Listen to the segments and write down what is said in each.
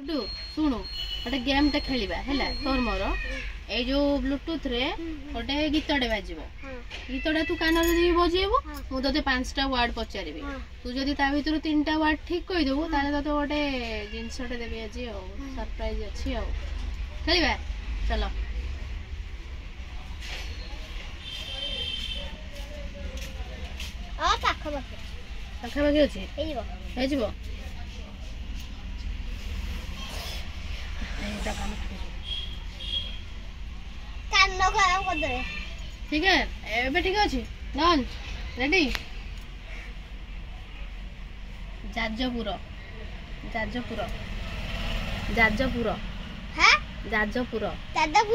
गुड्डू सुनु गोटे गेम टे खेलिबा हैला तोर मोर ए जो ब्लूटूथ रे गोटे गीतटे बाजिबो गीतटा तू कान रे बजेबो मु तते 5टा वर्ड पचारिबी तू जदी ता भीतर 3टा वर्ड ठीक कहि देबो ताले तते गोटे जिंसटे देबी आज सरप्राइज अछि खेलिबा चलो पाखापाखि अच्छे ठीक है एबे ठीक अच्छे डन रेडी जाजपुर जाजपुर जाजपुर जाजपुर जाजपुर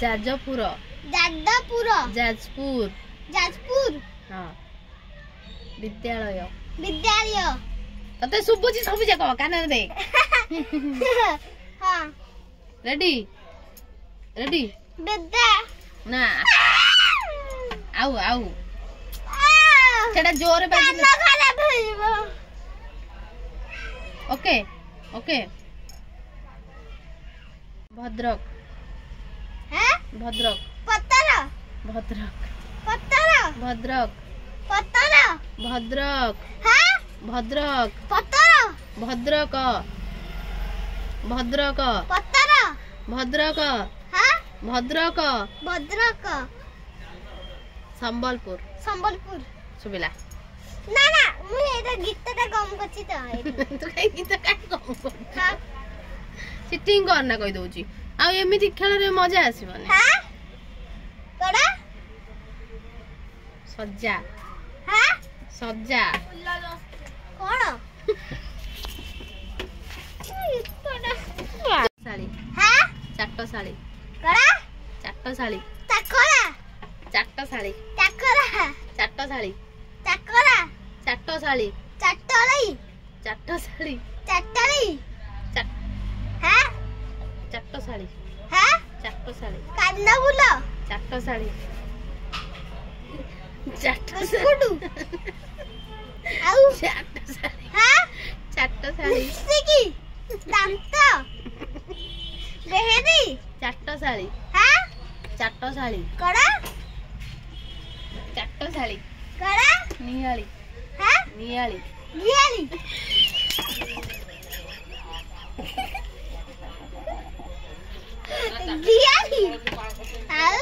जाजपुर जाजपुर जाजपुर जाजपुर हाँ विद्यालय विद्यालय तते सुबुची सब जाक कान दे हां रेडी रेडी विद्या ना आउ आउ सेटा जोर बाजी कान खराब होइबो ओके ओके भद्रक हैं भद्रक पत्तर भद्रक पत्तर भद्रक पत्तर भद्रक हैं भद्रक पत्तर भद्रक भद्रक पत्तर भद्रक हैं भद्रक भद्रक संबलपुर संबलपुर सुबिला ना ना मु एटा गीतटा कम करछि त तू काई गीत का कम कर हां सिटिंग करना कहि दोची आ एमिति खेल रे मजा आसीबने हां तोड़ा सज्जा हां सज्जा कोन साली हां चाटसाली करा चाटसाली चाकरा चाटसाली चाकरा चाटसाली चाकरा चाटसाली चाटली चाटसाली चाटली हां चाटसाली हां चाटसाली कान्ना बुलो चाटसाली चाटसाली आउ चाटसाली हां चाटसाली सिकी दांत बेहेदी चाटसाली हां चाटसाली कड़ा चाटसाली कड़ा नियाली हां नियाली नियाली नियाली आउ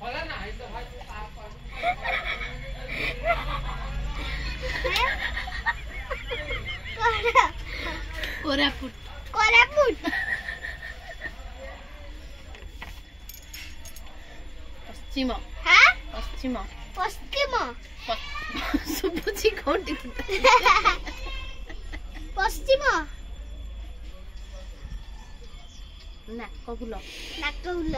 होला ना ई तो भाई कोरापुट कोरापुट पश्चिम हां पश्चिम पश्चिम सुबुची कोठी पश्चिम नाक फुल नाक फुल